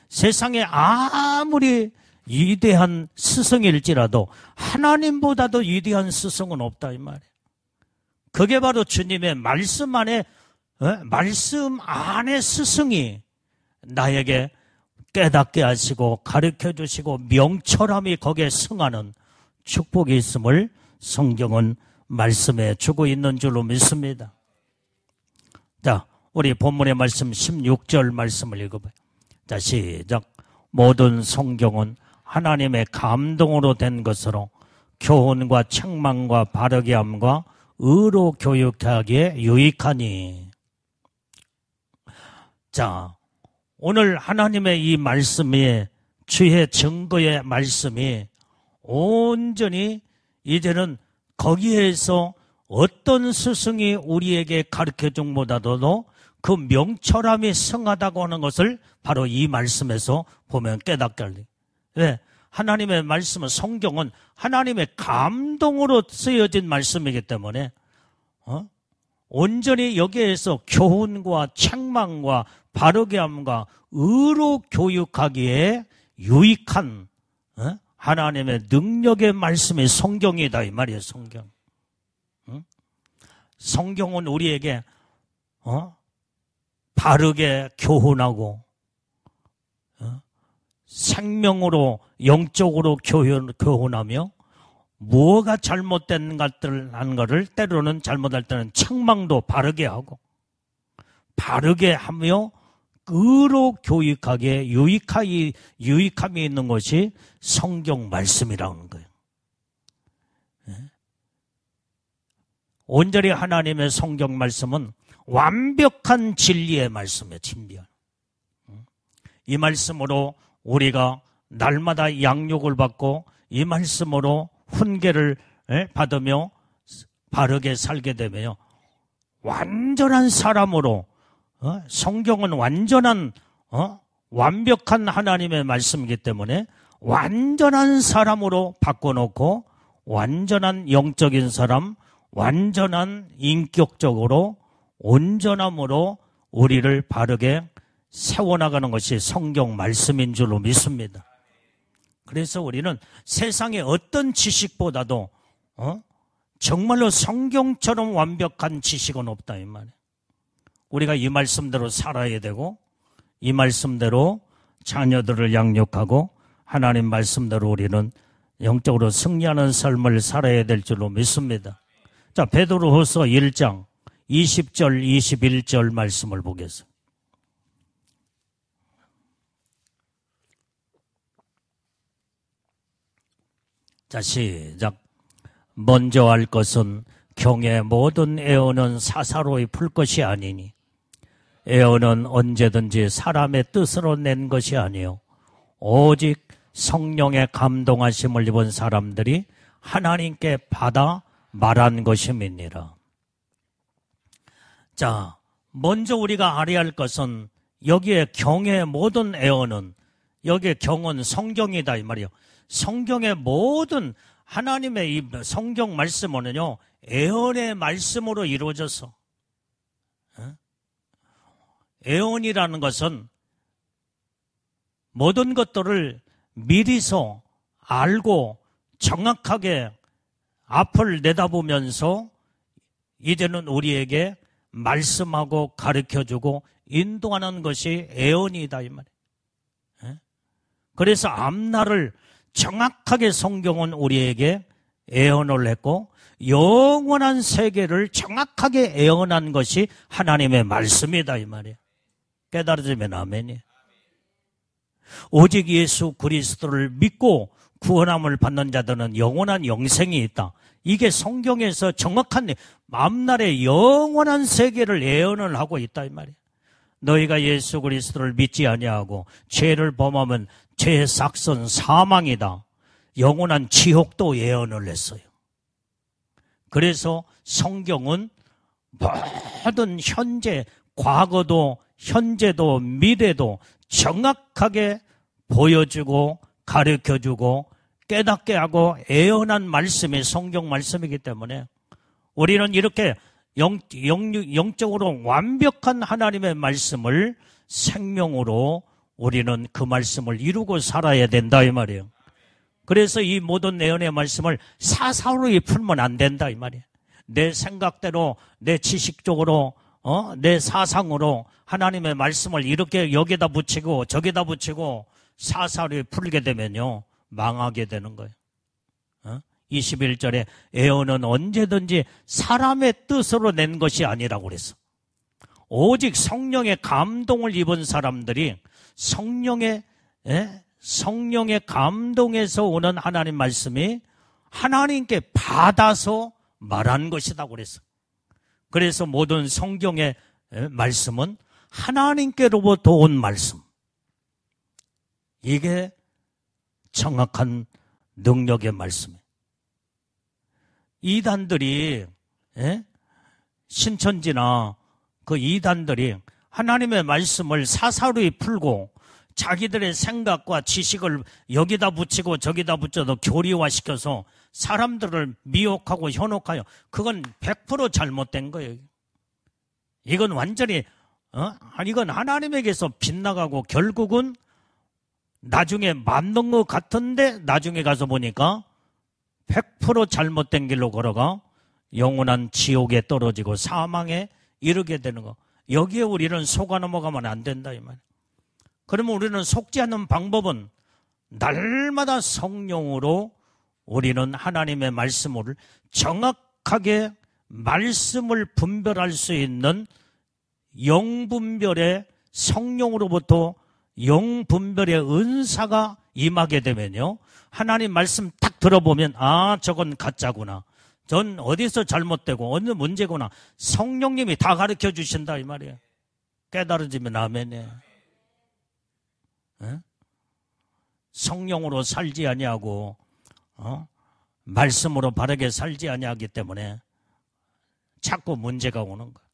S1: 세상에 아무리 위대한 스승일지라도 하나님보다도 위대한 스승은 없다 이 말이에요. 그게 바로 주님의 말씀 안에 스승이 나에게 깨닫게 하시고 가르쳐 주시고 명철함이 거기에 승하는 축복이 있음을 성경은 말씀해 주고 있는 줄로 믿습니다. 자, 우리 본문의 말씀 16절 말씀을 읽어봐요. 자, 시작. 모든 성경은 하나님의 감동으로 된 것으로 교훈과 책망과 바르게 함과 의로 교육하기에 유익하니. 자, 오늘 하나님의 이 말씀이 주의 증거의 말씀이 온전히 이제는 거기에서 어떤 스승이 우리에게 가르쳐준 보다도 그 명철함이 성하다고 하는 것을 바로 이 말씀에서 보면 깨닫게 할래요. 왜? 하나님의 말씀은, 성경은 하나님의 감동으로 쓰여진 말씀이기 때문에 온전히 여기에서 교훈과 책망과 바르게 함과 의로 교육하기에 유익한 하나님의 능력의 말씀이 성경이다 이 말이에요. 성경. 성경은 우리에게 바르게 교훈하고 생명으로 영적으로 교훈하며 뭐가 잘못된 것들 하는 것을 때로는 잘못할 때는 책망도 바르게 하고 바르게 하며 의로 교육하기에 유익함이 있는 것이 성경 말씀이라는 거예요. 온전히 하나님의 성경 말씀은 완벽한 진리의 말씀이에요. 진리야. 이 말씀으로 우리가 날마다 양육을 받고 이 말씀으로 훈계를 받으며 바르게 살게 되며 완전한 사람으로 성경은 완전한 완벽한 하나님의 말씀이기 때문에 완전한 사람으로 바꿔놓고 완전한 영적인 사람, 완전한 인격적으로 온전함으로 우리를 바르게 세워나가는 것이 성경 말씀인 줄로 믿습니다. 그래서 우리는 세상의 어떤 지식보다도 정말로 성경처럼 완벽한 지식은 없다 이 말이에요. 우리가 이 말씀대로 살아야 되고 이 말씀대로 자녀들을 양육하고 하나님 말씀대로 우리는 영적으로 승리하는 삶을 살아야 될 줄로 믿습니다. 자, 베드로후서 1장 20절 21절 말씀을 보겠습니다. 자, 시작. 먼저 할 것은 경의 모든 애언은 사사로이 풀 것이 아니니 애언은 언제든지 사람의 뜻으로 낸 것이 아니요 오직 성령의 감동하심을 입은 사람들이 하나님께 받아 말한 것임이니라. 자, 먼저 우리가 알아야 할 것은 여기에 경의 모든 애언은, 여기에 경은 성경이다 이 말이에요. 성경의 모든 하나님의 이 성경 말씀은요 애언의 말씀으로 이루어져서, 애언이라는 것은 모든 것들을 미리서 알고 정확하게 앞을 내다보면서 이제는 우리에게 말씀하고 가르쳐주고 인도하는 것이 애언이다 이 말이에요. 그래서 앞날을 정확하게 성경은 우리에게 애언을 했고 영원한 세계를 정확하게 애언한 것이 하나님의 말씀이다 이 말이에요. 깨달아지면 아멘이에요. 오직 예수 그리스도를 믿고 구원함을 받는 자들은 영원한 영생이 있다. 이게 성경에서 정확한 앞날의 영원한 세계를 예언을 하고 있다 이 말이에요. 너희가 예수 그리스도를 믿지 아니하고 죄를 범하면 죄의 삭선 사망이다. 영원한 지옥도 예언을 했어요. 그래서 성경은 모든 현재, 과거도 현재도 미래도 정확하게 보여주고 가르쳐주고 깨닫게 하고 애언한 말씀이 성경 말씀이기 때문에 우리는 이렇게 영적으로 완벽한 하나님의 말씀을 생명으로 우리는 그 말씀을 이루고 살아야 된다 이 말이에요. 그래서 이 모든 애언의 말씀을 사사로이 풀면 안 된다 이 말이에요. 내 생각대로, 내 지식적으로, 내 사상으로 하나님의 말씀을 이렇게 여기다 붙이고 저기다 붙이고 사사로이 풀게 되면요 망하게 되는 거예요. 21절에 애언은 언제든지 사람의 뜻으로 낸 것이 아니라고 그랬어. 오직 성령의 감동을 입은 사람들이 성령의 감동에서 오는 하나님 말씀이 하나님께 받아서 말한 것이라고 그랬어. 그래서 모든 성경의 말씀은 하나님께로부터 온 말씀. 이게 정확한 능력의 말씀이에요. 이단들이 신천지나 그 이단들이 하나님의 말씀을 사사로이 풀고 자기들의 생각과 지식을 여기다 붙이고 저기다 붙여서 교리화시켜서 사람들을 미혹하고 현혹하여, 그건 100% 잘못된 거예요. 이건 완전히 이건 하나님에게서 빗나가고 결국은 나중에 맞는 것 같은데 나중에 가서 보니까 100% 잘못된 길로 걸어가 영원한 지옥에 떨어지고 사망에 이르게 되는 거. 여기에 우리는 속아 넘어가면 안 된다 이 말이에요. 그러면 우리는 속지 않는 방법은 날마다 성령으로 우리는 하나님의 말씀을 정확하게 말씀을 분별할 수 있는 영분별의 성령으로부터 영분별의 은사가 임하게 되면요, 하나님 말씀 딱 들어보면 저건 가짜구나, 전 어디서 잘못되고 어느 문제구나, 성령님이 다 가르쳐 주신다 이 말이에요. 깨달아지면 아멘이에요. 성령으로 살지 아니하고 말씀으로 바르게 살지 아니하기 때문에 자꾸 문제가 오는 거야.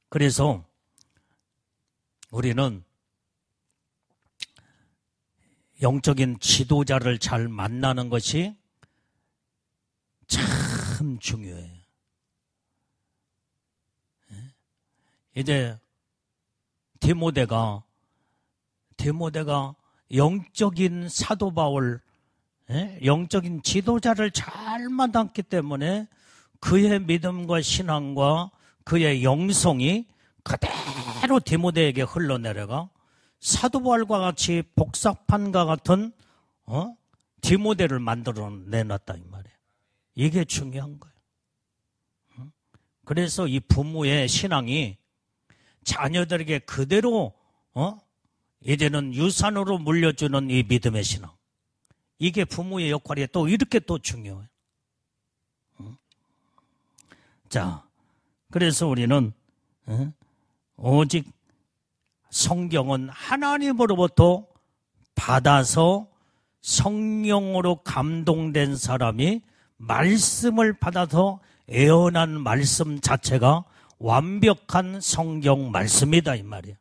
S1: 그래서 우리는 영적인 지도자를 잘 만나는 것이 참 중요해요. 이제 디모데가 영적인 사도 바울, 영적인 지도자를 잘 만났기 때문에 그의 믿음과 신앙과 그의 영성이 그대로 디모데에게 흘러내려가 사도 바울과 같이 복사판과 같은 디모데를 만들어 내놨다 이 말이에요. 이게 중요한 거예요. 그래서 이 부모의 신앙이 자녀들에게 그대로 이제는 유산으로 물려주는 이 믿음의 신앙, 이게 부모의 역할이 또 이렇게 또 중요해요. 자, 그래서 우리는 오직 성경은 하나님으로부터 받아서 성령으로 감동된 사람이 말씀을 받아서 애원한 말씀 자체가 완벽한 성경 말씀이다 이 말이에요.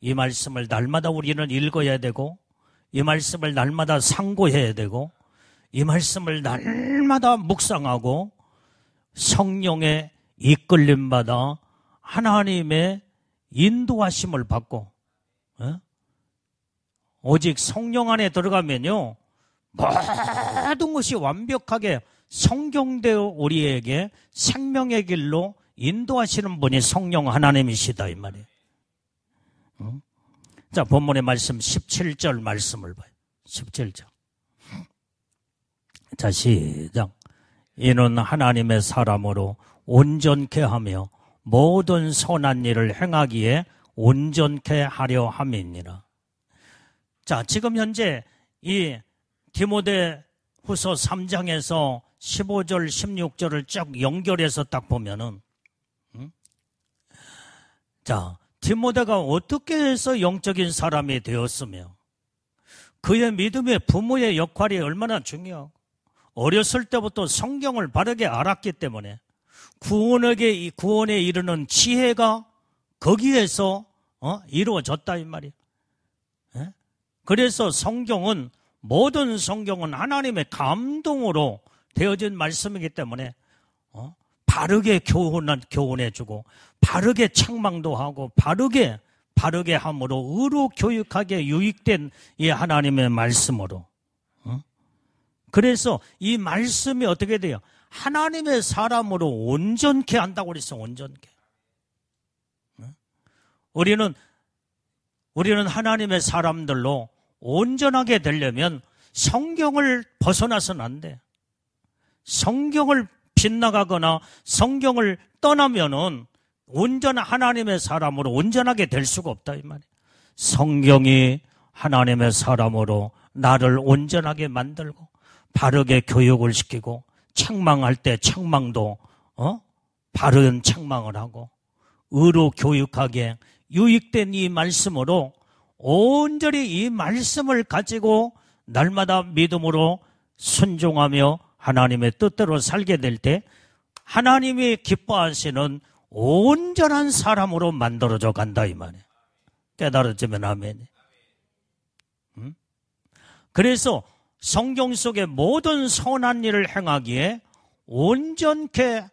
S1: 이 말씀을 날마다 우리는 읽어야 되고, 이 말씀을 날마다 상고해야 되고, 이 말씀을 날마다 묵상하고 성령의 이끌림받아 하나님의 인도하심을 받고, 오직 성령 안에 들어가면요, 모든 것이 완벽하게 성경대로 우리에게 생명의 길로 인도하시는 분이 성령 하나님이시다 이 말이에요. 자, 본문의 말씀 17절 말씀을 봐요. 17절. 자, 시작. 이는 하나님의 사람으로 온전케 하며 모든 선한 일을 행하기에 온전케 하려 함이니라. 자, 지금 현재 이 디모데 후서 3장에서 15절, 16절을 쭉 연결해서 딱 보면은, 자, 디모데가 어떻게 해서 영적인 사람이 되었으며 그의 믿음의 부모의 역할이 얼마나 중요하고, 어렸을 때부터 성경을 바르게 알았기 때문에 구원에 이르는 지혜가 거기에서 이루어졌다 이 말이에요. 그래서 모든 성경은 하나님의 감동으로 되어진 말씀이기 때문에 바르게 교훈해주고 바르게 책망도 하고 바르게 함으로 의로 교육하게 유익된 이 하나님의 말씀으로, 그래서 이 말씀이 어떻게 돼요? 하나님의 사람으로 온전케 한다고 그랬어. 온전케. 우리는 하나님의 사람들로 온전하게 되려면 성경을 벗어나서는 안 돼. 성경을 빗나가거나 성경을 떠나면은 온전한 하나님의 사람으로 온전하게 될 수가 없다 이 말이에요. 성경이 하나님의 사람으로 나를 온전하게 만들고 바르게 교육을 시키고 책망할 때 책망도 바른 책망을 하고 의로 교육하게 유익된 이 말씀으로 온전히 이 말씀을 가지고 날마다 믿음으로 순종하며 하나님의 뜻대로 살게 될 때 하나님이 기뻐하시는 온전한 사람으로 만들어져 간다 이 말이에요. 깨달아지면 아멘. 그래서 성경 속의 모든 선한 일을 행하기에 온전케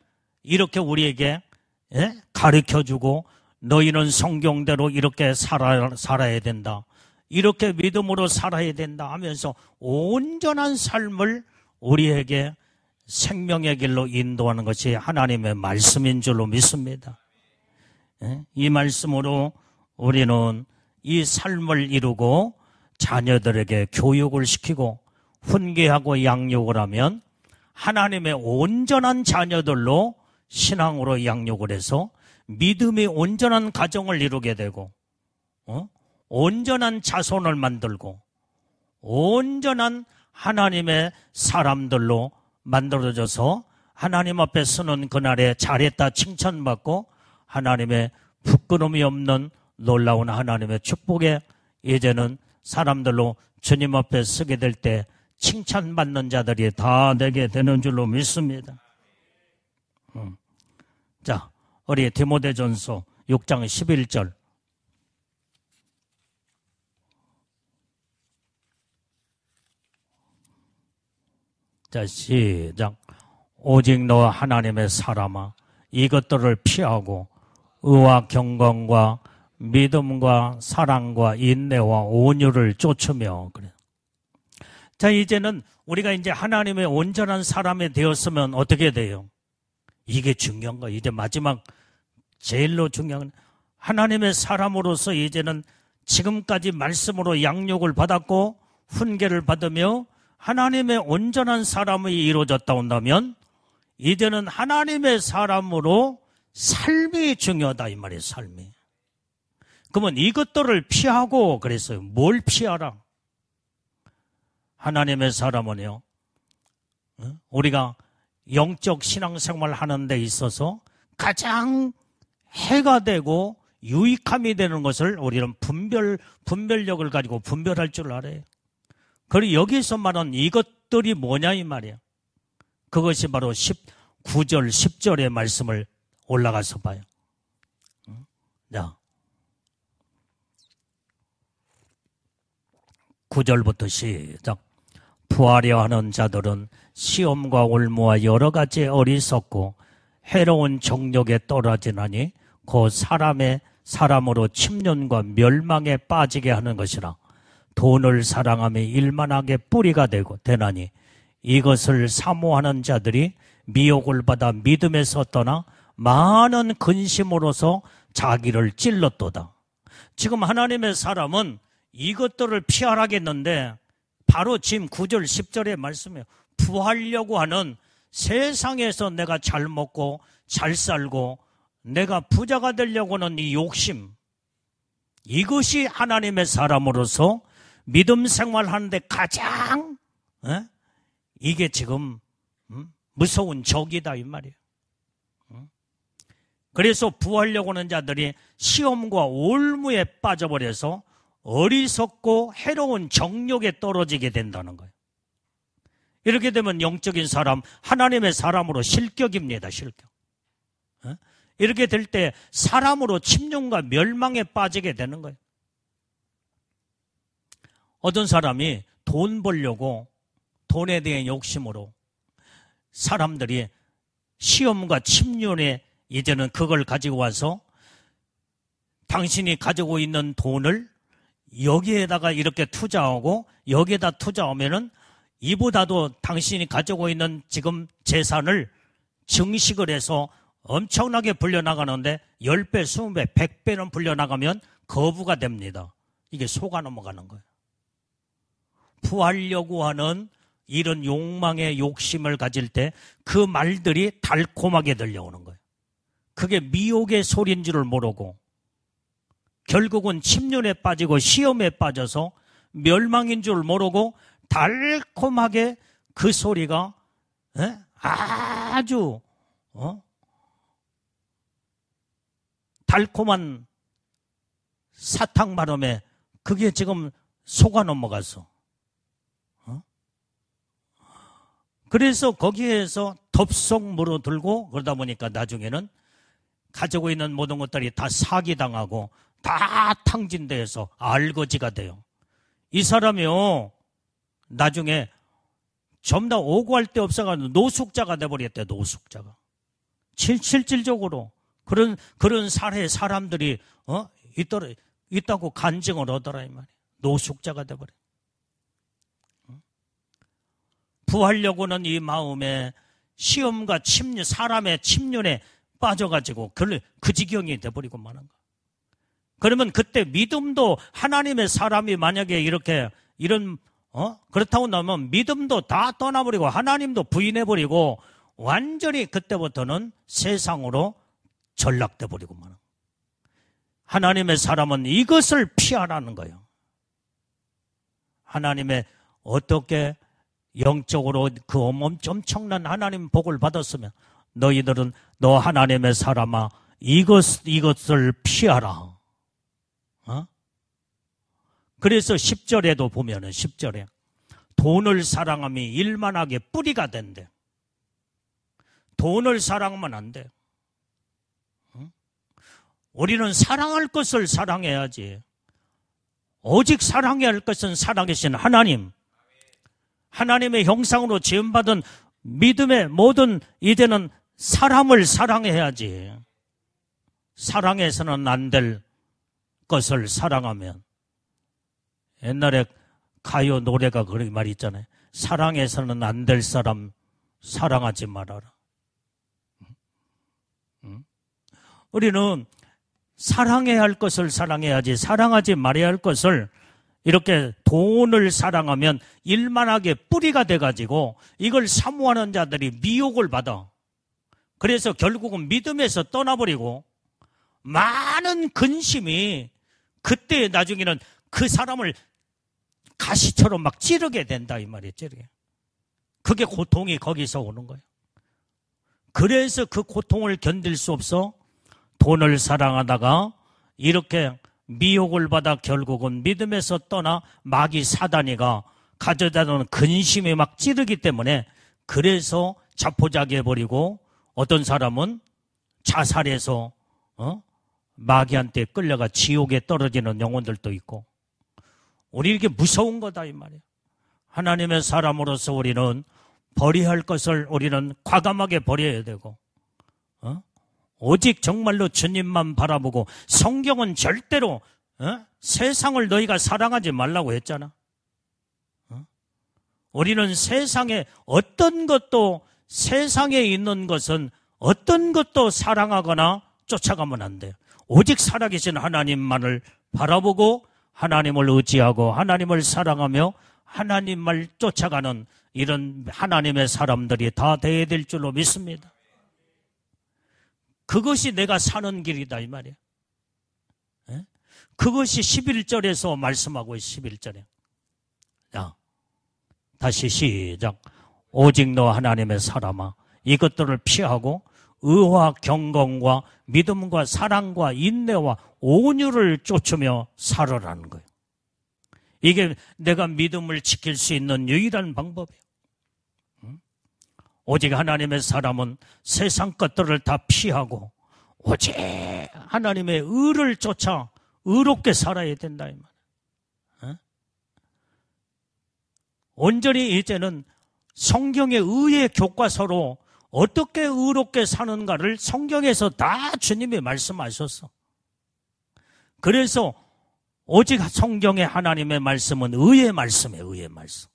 S1: 이렇게 우리에게 가르쳐주고 너희는 성경대로 이렇게 살아야 된다. 이렇게 믿음으로 살아야 된다 하면서 온전한 삶을 우리에게 생명의 길로 인도하는 것이 하나님의 말씀인 줄로 믿습니다. 이 말씀으로 우리는 이 삶을 이루고 자녀들에게 교육을 시키고 훈계하고 양육을 하면 하나님의 온전한 자녀들로 신앙으로 양육을 해서 믿음이 온전한 가정을 이루게 되고 온전한 자손을 만들고 온전한 하나님의 사람들로 만들어져서 하나님 앞에 서는 그날에 잘했다 칭찬받고 하나님의 부끄러움이 없는 놀라운 하나님의 축복에 이제는 사람들로 주님 앞에 서게 될 때 칭찬받는 자들이 다 되게 되는 줄로 믿습니다. 자, 우리 디모데전서 6장 11절. 자, 시작. 오직 너 하나님의 사람아, 이것들을 피하고 의와 경건과 믿음과 사랑과 인내와 온유를 쫓으며 그래. 자, 이제는 우리가 이제 하나님의 온전한 사람이 되었으면 어떻게 돼요? 이게 중요한 거예요. 이제 마지막 제일로 중요한 건 하나님의 사람으로서 이제는 지금까지 말씀으로 양육을 받았고 훈계를 받으며 하나님의 온전한 사람이 이루어졌다 온다면 이제는 하나님의 사람으로 삶이 중요하다 이 말이에요. 삶이. 그러면 이것들을 피하고 그랬어요. 뭘 피하라? 하나님의 사람은요, 우리가 영적 신앙생활 하는 데 있어서 가장 해가 되고 유익함이 되는 것을 우리는 분별력을 가지고 분별할 줄 알아요. 그리고 여기서 말하는 이것들이 뭐냐 이 말이에요. 그것이 바로 9절, 10절의 말씀을 올라가서 봐요. 자, 9절부터 시작. 부하려 하는 자들은 시험과 올무와 여러 가지 어리석고 해로운 정욕에 떨어지나니 그 사람으로 침륜과 멸망에 빠지게 하는 것이라. 돈을 사랑하며 일만하게 뿌리가 되나니 이것을 사모하는 자들이 미혹을 받아 믿음에서 떠나 많은 근심으로서 자기를 찔렀도다. 지금 하나님의 사람은 이것들을 피하라겠는데 바로 지금 9절 10절의 말씀이에요. 부하려고 하는 세상에서 내가 잘 먹고 잘 살고 내가 부자가 되려고 하는 이 욕심, 이것이 하나님의 사람으로서 믿음 생활하는데 가장 이게 지금 무서운 적이다 이 말이에요. 그래서 부하려고 하는 자들이 시험과 올무에 빠져버려서 어리석고 해로운 정욕에 떨어지게 된다는 거예요. 이렇게 되면 영적인 사람, 하나님의 사람으로 실격입니다. 실격. 이렇게 될 때 사람으로 침륜과 멸망에 빠지게 되는 거예요. 어떤 사람이 돈 벌려고 돈에 대한 욕심으로 사람들이 시험과 침륜에 이제는 그걸 가지고 와서 당신이 가지고 있는 돈을 여기에다가 이렇게 투자하고 여기에다 투자하면은 이보다도 당신이 가지고 있는 지금 재산을 증식을 해서 엄청나게 불려나가는데 10배, 20배, 100배는 불려나가면 거부가 됩니다. 이게 속아 넘어가는 거예요. 부하려고 하는 이런 욕망의 욕심을 가질 때 그 말들이 달콤하게 들려오는 거예요. 그게 미혹의 소리인 줄을 모르고 결국은 침륜에 빠지고 시험에 빠져서 멸망인 줄 모르고 달콤하게 그 소리가 아주 달콤한 사탕 발음에 그게 지금 속아 넘어가서 그래서 거기에서 덥석 물어들고 그러다 보니까 나중에는 가지고 있는 모든 것들이 다 사기당하고 다 탕진돼서 알거지가 돼요. 이 사람이요, 나중에 전부 다 오고할 데 없어가지고 노숙자가 돼버렸대, 노숙자가. 실질적으로 그런 사람들이 있다고 간증을 하더라 이 말이야. 노숙자가 돼버려. 부하려고는 이 마음에 시험과 침륜, 사람의 침륜에 빠져가지고 그 지경이 돼버리고 마는 거야. 그러면 그때 믿음도 하나님의 사람이 만약에 그렇다고 나면 믿음도 다 떠나버리고 하나님도 부인해버리고 완전히 그때부터는 세상으로 전락돼버리고 마는 거야. 하나님의 사람은 이것을 피하라는 거예요. 하나님의 어떻게 영적으로 그 엄청난 하나님 복을 받았으면 너희들은 너 하나님의 사람아 이것을 피하라. 그래서 10절에도 보면은 10절에 돈을 사랑함이 일만하게 뿌리가 된대. 돈을 사랑하면 안 돼. 우리는 사랑할 것을 사랑해야지. 오직 사랑해야 할 것은 살아계신 하나님, 하나님의 형상으로 지음받은 믿음의 모든 이제는 사람을 사랑해야지. 사랑해서는 안 될 것을 사랑하면, 옛날에 가요 노래가 그런 말이 있잖아요. 사랑해서는 안 될 사람 사랑하지 말아라. 우리는 사랑해야 할 것을 사랑해야지, 사랑하지 말아야 할 것을 이렇게 돈을 사랑하면 일만하게 뿌리가 돼가지고 이걸 사모하는 자들이 미혹을 받아. 그래서 결국은 믿음에서 떠나버리고 많은 근심이 그때 나중에는 그 사람을 가시처럼 막 찌르게 된다 이 말이에요. 찌르게. 그게 고통이 거기서 오는 거예요. 그래서 그 고통을 견딜 수 없어 돈을 사랑하다가 이렇게 미혹을 받아 결국은 믿음에서 떠나 마귀 사단이가 가져다 놓은 근심이 막 찌르기 때문에 그래서 자포자기해버리고 어떤 사람은 자살해서 마귀한테 끌려가 지옥에 떨어지는 영혼들도 있고, 우리 이렇게 무서운 거다 이 말이에요. 하나님의 사람으로서 우리는 버려야 할 것을 우리는 과감하게 버려야 되고, 오직 정말로 주님만 바라보고, 성경은 절대로 세상을 너희가 사랑하지 말라고 했잖아. 우리는 세상에 어떤 것도, 세상에 있는 것은 어떤 것도 사랑하거나 쫓아가면 안 돼요. 오직 살아계신 하나님만을 바라보고 하나님을 의지하고 하나님을 사랑하며 하나님을 쫓아가는 이런 하나님의 사람들이 다 되어야 될 줄로 믿습니다. 그것이 내가 사는 길이다 이 말이에요. 그것이 11절에서 말씀하고 있어요. 11절에. 자, 다시 시작. 오직 너 하나님의 사람아 이것들을 피하고 의와 경건과 믿음과 사랑과 인내와 온유를 쫓으며 살아라는 거예요. 이게 내가 믿음을 지킬 수 있는 유일한 방법이에요. 오직 하나님의 사람은 세상 것들을 다 피하고 오직 하나님의 의를 쫓아 의롭게 살아야 된다 이 말이에요. 온전히 이제는 성경의 의의 교과서로 어떻게 의롭게 사는가를 성경에서 다 주님이 말씀하셨어. 그래서 오직 성경의 하나님의 말씀은 의의 말씀이에요. 의의 말씀.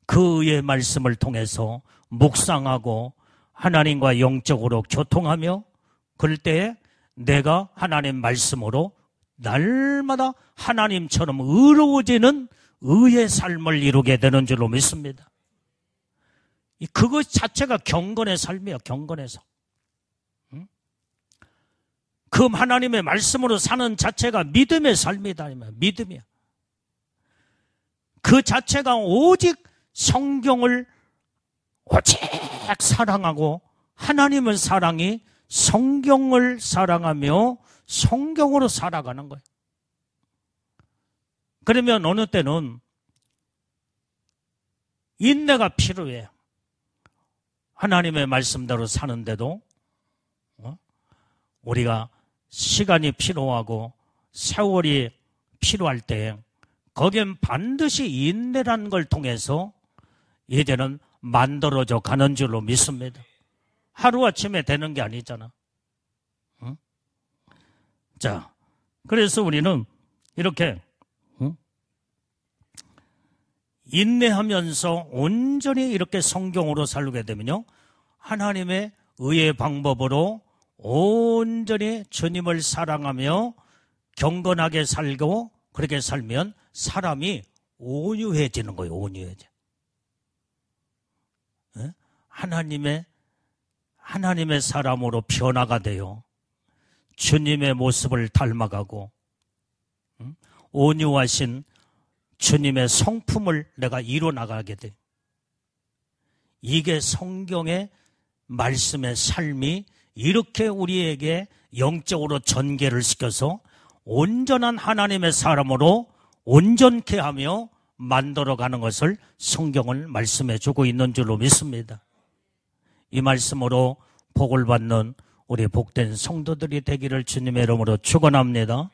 S1: 그 의의 말씀을 통해서 묵상하고 하나님과 영적으로 교통하며 그럴 때에 내가 하나님 말씀으로 날마다 하나님처럼 의로워지는 의의 삶을 이루게 되는 줄로 믿습니다. 그것 자체가 경건의 삶이에요. 경건의 삶. 그 하나님의 말씀으로 사는 자체가 믿음의 삶이다. 믿음이야. 그 자체가 오직 성경을 오직 사랑하고 하나님의 사랑이 성경을 사랑하며 성경으로 살아가는 거예요. 그러면 어느 때는 인내가 필요해. 하나님의 말씀대로 사는데도 우리가 시간이 필요하고 세월이 필요할 때 거기엔 반드시 인내라는 걸 통해서 이제는 만들어져 가는 줄로 믿습니다. 하루아침에 되는 게 아니잖아. 응? 자, 그래서 우리는 이렇게 인내하면서 온전히 이렇게 성경으로 살게 되면요, 하나님의 의의 방법으로 온전히 주님을 사랑하며 경건하게 살고 그렇게 살면 사람이 온유해지는 거예요. 온유해져. 하나님의 사람으로 변화가 돼요. 주님의 모습을 닮아가고 온유하신 주님의 성품을 내가 이뤄나가게 돼. 이게 성경의 말씀의 삶이 이렇게 우리에게 영적으로 전개를 시켜서 온전한 하나님의 사람으로 온전케 하며 만들어가는 것을 성경을 말씀해 주고 있는 줄로 믿습니다. 이 말씀으로 복을 받는 우리 복된 성도들이 되기를 주님의 이름으로 축원합니다.